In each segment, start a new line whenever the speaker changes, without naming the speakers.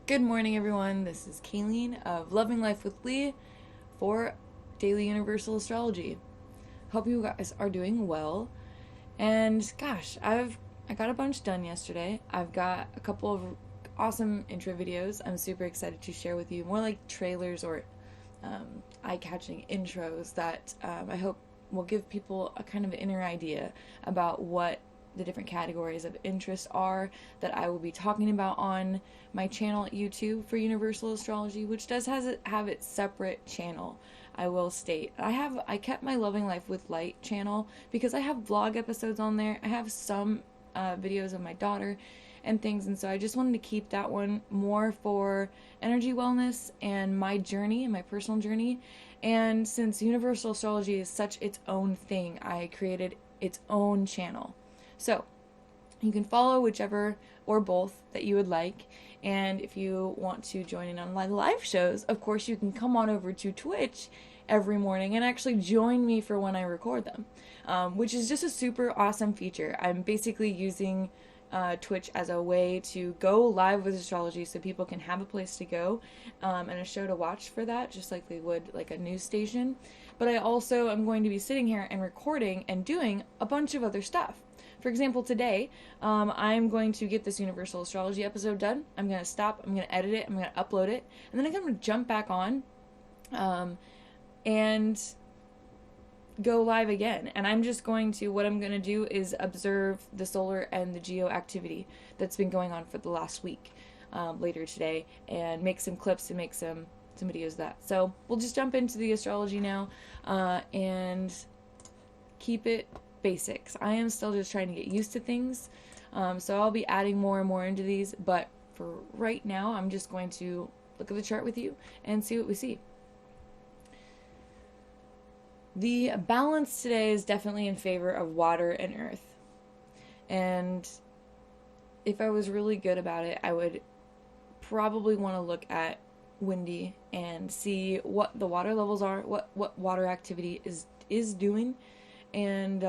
Good morning, everyone. This is Kayleen of Loving Life with Lee for Daily Universal Astrology. Hope you guys are doing well. And gosh, I got a bunch done yesterday. I've got a couple of awesome intro videos. I'm super excited to share with you, more like trailers or eye-catching intros that I hope will give people a kind of inner idea about what the different categories of interest are that I will be talking about on my channel at YouTube for Universal Astrology, which does have its separate channel. I will state I kept my Loving Life with Light channel because I have vlog episodes on there. I have some videos of my daughter and things, and so I just wanted to keep that one more for energy wellness and my journey and my personal journey. And since Universal Astrology is such its own thing, I created its own channel. So you can follow whichever or both that you would like. And if you want to join in on my live shows, of course, you can come on over to Twitch every morning and actually join me for when I record them, which is just a super awesome feature. I'm basically using Twitch as a way to go live with astrology so people can have a place to go and a show to watch for that, just like they would like a news station. But I also am going to be sitting here and recording and doing a bunch of other stuff. For example, today, I'm going to get this Universal Astrology episode done. I'm going to stop, I'm going to edit it, I'm going to upload it, and then I'm going to jump back on and go live again. And what I'm going to do is observe the solar and the geo activity that's been going on for the last week later today and make some clips and make some videos of that. So we'll just jump into the astrology now and keep it basics. I am still just trying to get used to things, so I'll be adding more and more into these, but for right now I'm just going to look at the chart with you and see what we see. The balance today is definitely in favor of water and earth, and if I was really good about it, I would probably want to look at windy and see what the water levels are, what water activity is doing, and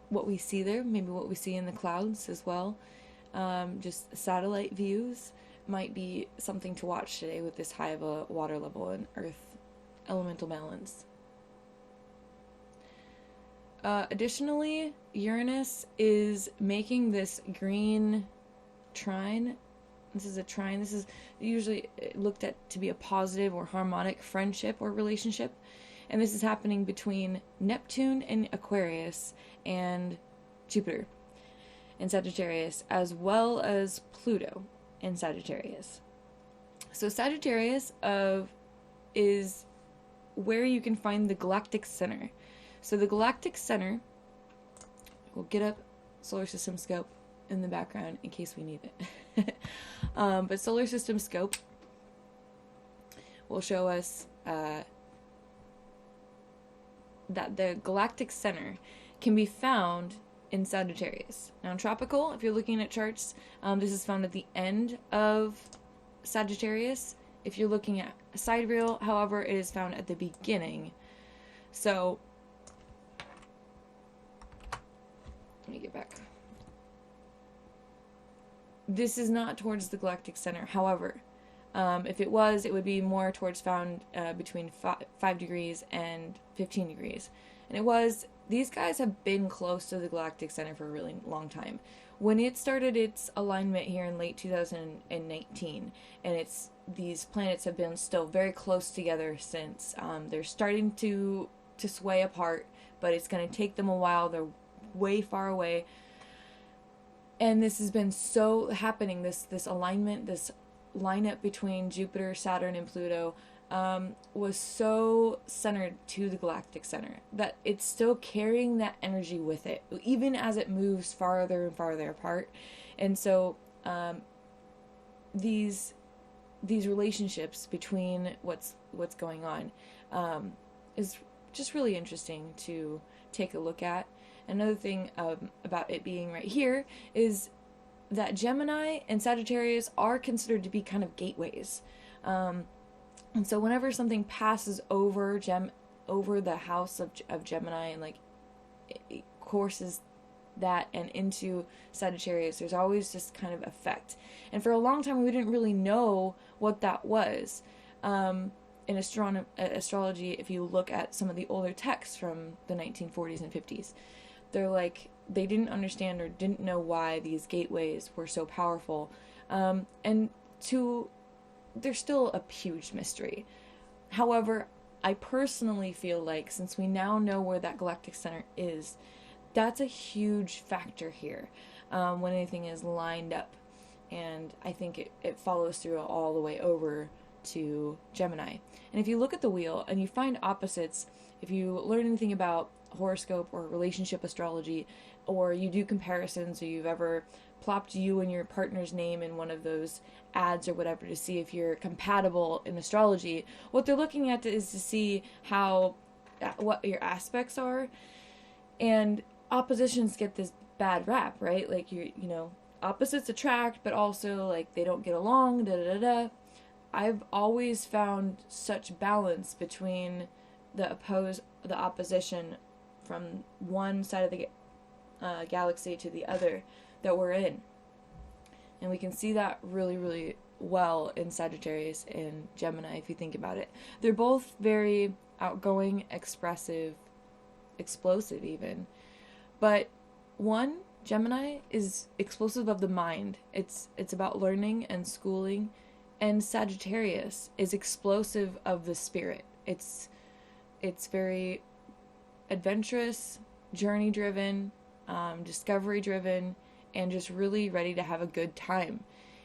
what we see there, maybe what we see in the clouds as well. Just satellite views might be something to watch today with this high of a water level and earth elemental balance. Additionally, Uranus is making this green trine. This is a trine. This is usually looked at to be a positive or harmonic friendship or relationship. And this is happening between Neptune in Aquarius and Jupiter in Sagittarius, as well as Pluto in Sagittarius. So Sagittarius is where you can find the galactic center. So the galactic center, we'll get up solar system scope in the background in case we need it. But solar system scope will show us that the galactic center can be found in Sagittarius. Now in tropical, if you're looking at charts, this is found at the end of Sagittarius. If you're looking at sidereal, however, it is found at the beginning. So let me get back. This is not towards the galactic center. However, if it was, it would be more towards found between 5 degrees and 15 degrees. And these guys have been close to the galactic center for a really long time. When it started its alignment here in late 2019, and these planets have been still very close together since. They're starting to sway apart, but it's going to take them a while. They're way far away. And this has been so happening, this alignment, this lineup between Jupiter, Saturn, and Pluto was so centered to the galactic center that it's still carrying that energy with it, even as it moves farther and farther apart. And so these relationships between what's going on is just really interesting to take a look at. Another thing about it being right here is that Gemini and Sagittarius are considered to be kind of gateways. And so whenever something passes over the house of Gemini and like it courses that and into Sagittarius, there's always this kind of effect. And for a long time, we didn't really know what that was. In astrology, if you look at some of the older texts from the 1940s and 50s, they're like, they didn't understand or didn't know why these gateways were so powerful. And they're still a huge mystery. However, I personally feel like since we now know where that galactic center is, that's a huge factor here when anything is lined up. And I think it follows through all the way over to Gemini. And if you look at the wheel and you find opposites, if you learn anything about horoscope or relationship astrology, or you do comparisons, or you've ever plopped you and your partner's name in one of those ads or whatever to see if you're compatible in astrology, what they're looking at is to see what your aspects are. And oppositions get this bad rap, right? Like, opposites attract, but also like they don't get along, da da da da. I've always found such balance between the opposition from one side of the galaxy to the other that we're in. And we can see that really, really well in Sagittarius and Gemini if you think about it. They're both very outgoing, expressive, explosive even. But Gemini is explosive of the mind. It's about learning and schooling. And Sagittarius is explosive of the spirit. It's very adventurous, journey-driven, discovery-driven, and just really ready to have a good time.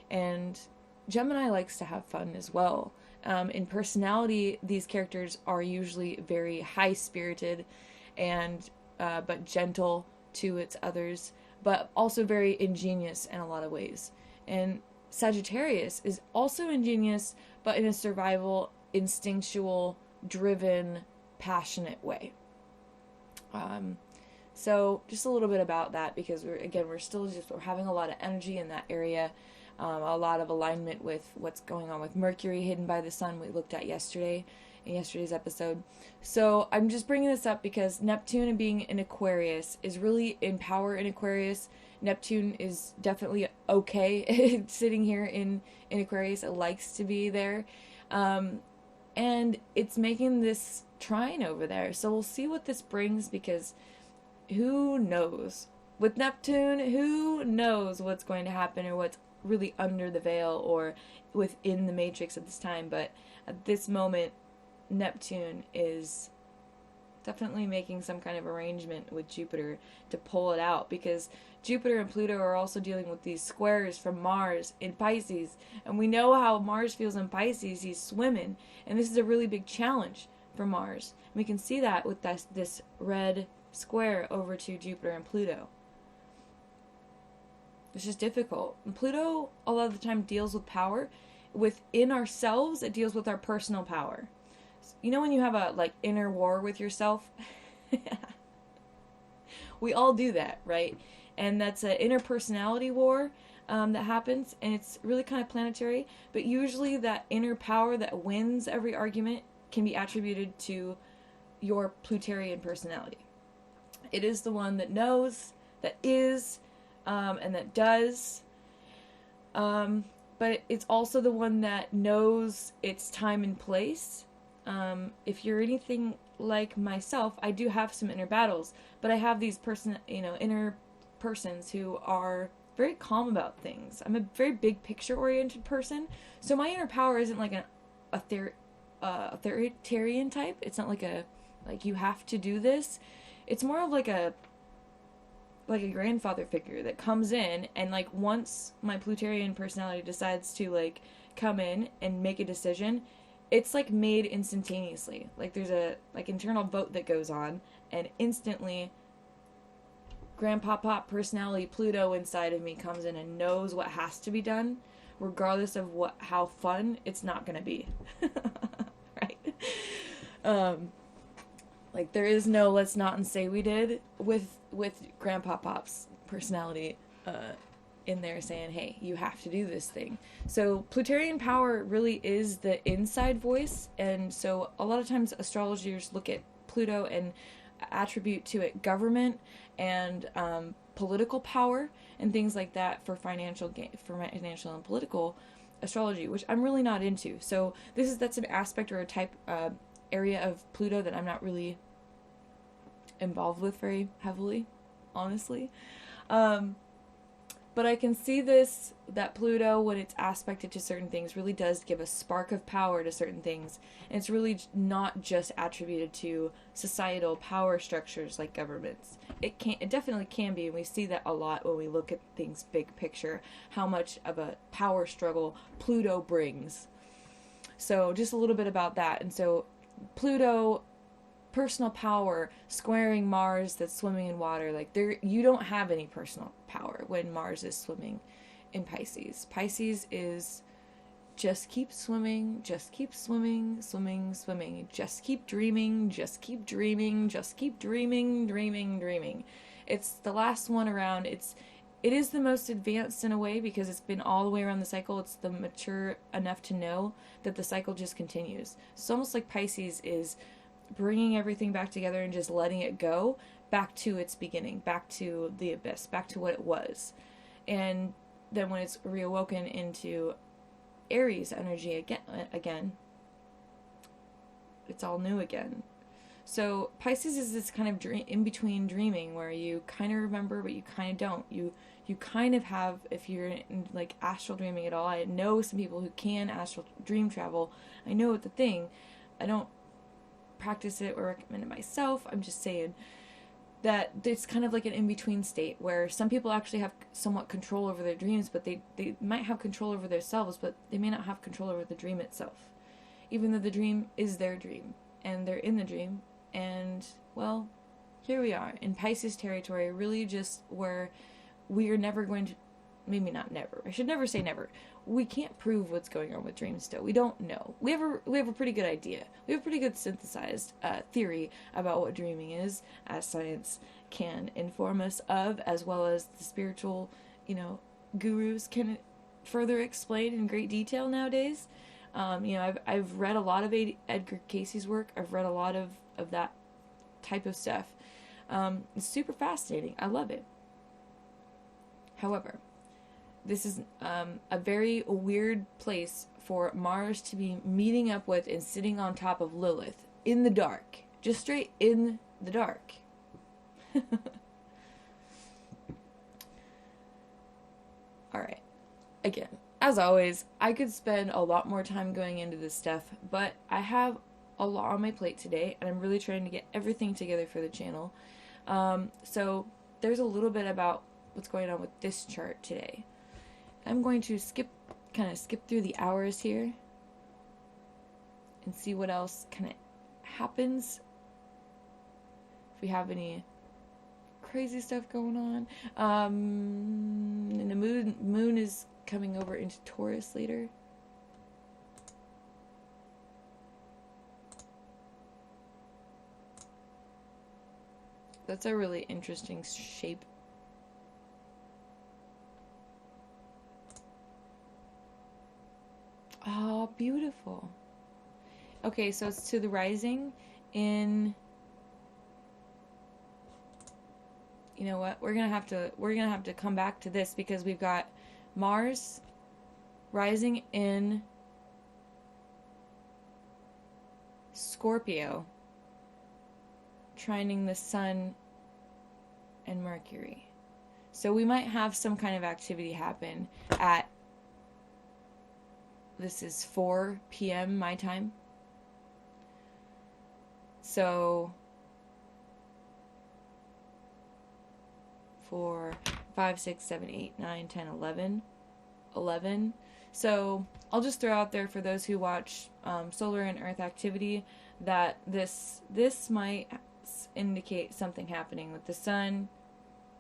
And Gemini likes to have fun as well. In personality, these characters are usually very high-spirited and but gentle to its others, but also very ingenious in a lot of ways. And Sagittarius is also ingenious, but in a survival, instinctual, driven, passionate way. So just a little bit about that, because we're having a lot of energy in that area, a lot of alignment with what's going on with Mercury hidden by the sun we looked at yesterday in yesterday's episode. So I'm just bringing this up because Neptune being in Aquarius is really in power in Aquarius. Neptune is definitely okay sitting here in Aquarius. It likes to be there. And it's making this trine over there. So we'll see what this brings, because who knows? With Neptune, who knows what's going to happen or what's really under the veil or within the matrix at this time. But at this moment, Neptune is definitely making some kind of arrangement with Jupiter to pull it out, because Jupiter and Pluto are also dealing with these squares from Mars in Pisces, and we know how Mars feels in Pisces. He's swimming, and this is a really big challenge for Mars. And we can see that with this red square over to Jupiter and Pluto. It's just difficult. And Pluto a lot of the time deals with power. Within ourselves, it deals with our personal power. You know when you have a inner war with yourself? We all do that, right? And that's an interpersonality war that happens, and it's really kind of planetary. But usually that inner power that wins every argument can be attributed to your Plutarian personality. It is the one that knows, that is, and that does. But it's also the one that knows its time and place. If you're anything like myself, I do have some inner battles, but I have these inner persons who are very calm about things. I'm a very big picture oriented person, so my inner power isn't like an authoritarian type. It's not like you have to do this. It's more of like a grandfather figure that comes in, and once my Plutarian personality decides to come in and make a decision, it's made instantaneously. There's a internal vote that goes on, and instantly Grandpapa personality Pluto inside of me comes in and knows what has to be done, regardless of how fun it's not gonna be. Right? There is no let's not and say we did with Grandpapa's personality in there saying, hey, you have to do this thing. So Plutarian power really is the inside voice, and so a lot of times astrologers look at Pluto and attribute to it government and political power and things like that for financial and political astrology, which I'm really not into. So that's an aspect or a type area of Pluto that I'm not really involved with very heavily, honestly. But I can see that Pluto, when it's aspected to certain things, really does give a spark of power to certain things. And it's really not just attributed to societal power structures like governments. It definitely can be, and we see that a lot when we look at things big picture, how much of a power struggle Pluto brings. So just a little bit about that. And so Pluto, personal power, squaring Mars that's swimming in water, like you don't have any personal power when Mars is swimming in Pisces. Pisces is just keep swimming, just keep swimming, swimming, just keep dreaming, just keep dreaming, just keep dreaming, dreaming. It's the last one around. It is the most advanced in a way because it's been all the way around the cycle. It's the mature enough to know that the cycle just continues. It's almost like Pisces is bringing everything back together and just letting it go back to its beginning, back to the abyss, back to what it was. And then when it's reawoken into Aries energy again, it's all new again. So Pisces is this kind of in-between dreaming where you kind of remember but you kind of don't. You kind of have, if you're in like astral dreaming at all, I know some people who can astral dream travel. I know it's a thing. I don't practice it or recommend it myself. I'm just saying that it's kind of like an in-between state where some people actually have somewhat control over their dreams, but they might have control over themselves, but they may not have control over the dream itself, even though the dream is their dream and they're in the dream. And well, here we are in Pisces territory, really just where we are never going to, maybe not never, I should never say never. We can't prove what's going on with dreams still. We don't know. We have a pretty good idea. We have a pretty good synthesized theory about what dreaming is, as science can inform us of, as well as the spiritual, gurus can further explain in great detail nowadays. I've read a lot of Edgar Cayce's work. I've read a lot of that type of stuff. It's super fascinating. I love it. However, this is a very weird place for Mars to be meeting up with and sitting on top of Lilith in the dark. Just straight in the dark. Alright. Again, as always, I could spend a lot more time going into this stuff, but I have a lot on my plate today, and I'm really trying to get everything together for the channel. So there's a little bit about what's going on with this chart today. I'm going to skip through the hours here and see what else kind of happens. If we have any crazy stuff going on. And the moon is coming over into Taurus later. That's a really interesting shape. Oh, beautiful. Okay, so it's to the rising in, you know what? We're gonna have to come back to this because we've got Mars rising in Scorpio, trining the Sun and Mercury. So we might have some kind of activity happen at, this is 4 p.m. my time. So 4, 5, 6, 7, 8, 9, 10, 11. So I'll just throw out there for those who watch solar and earth activity that this might indicate something happening with the Sun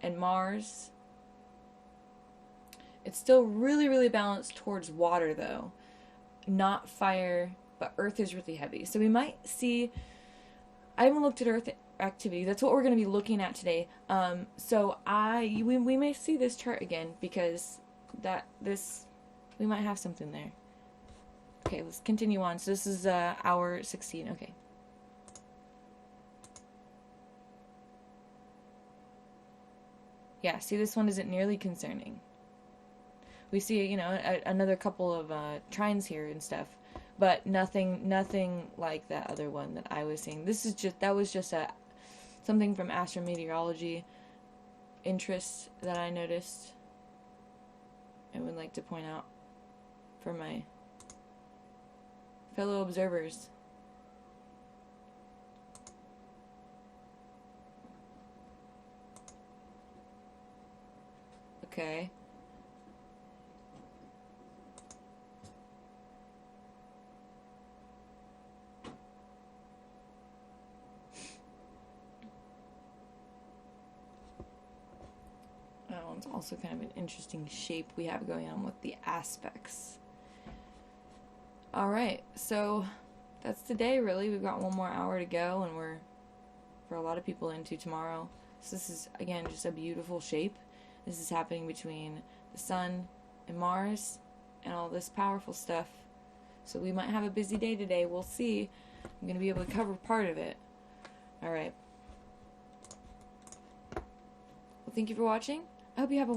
and Mars. It's still really, really balanced towards water though, not fire, but earth is really heavy. So we might see, I haven't looked at earth activity. That's what we're going to be looking at today. So we may see this chart again because we might have something there. Okay, let's continue on. So this is hour 16. Okay. Yeah, see, this one isn't nearly concerning. We see, you know, another couple of trines here and stuff, but nothing like that other one that I was seeing. That was just something from astrometeorology interest that I noticed. I would like to point out for my fellow observers. Okay. That one's also kind of an interesting shape we have going on with the aspects. Alright, so that's today really. We've got one more hour to go, and we're, for a lot of people, into tomorrow. So this is, again, just a beautiful shape. This is happening between the sun and Mars and all this powerful stuff. So we might have a busy day today. We'll see. I'm going to be able to cover part of it. Alright. Well, thank you for watching. I hope you have a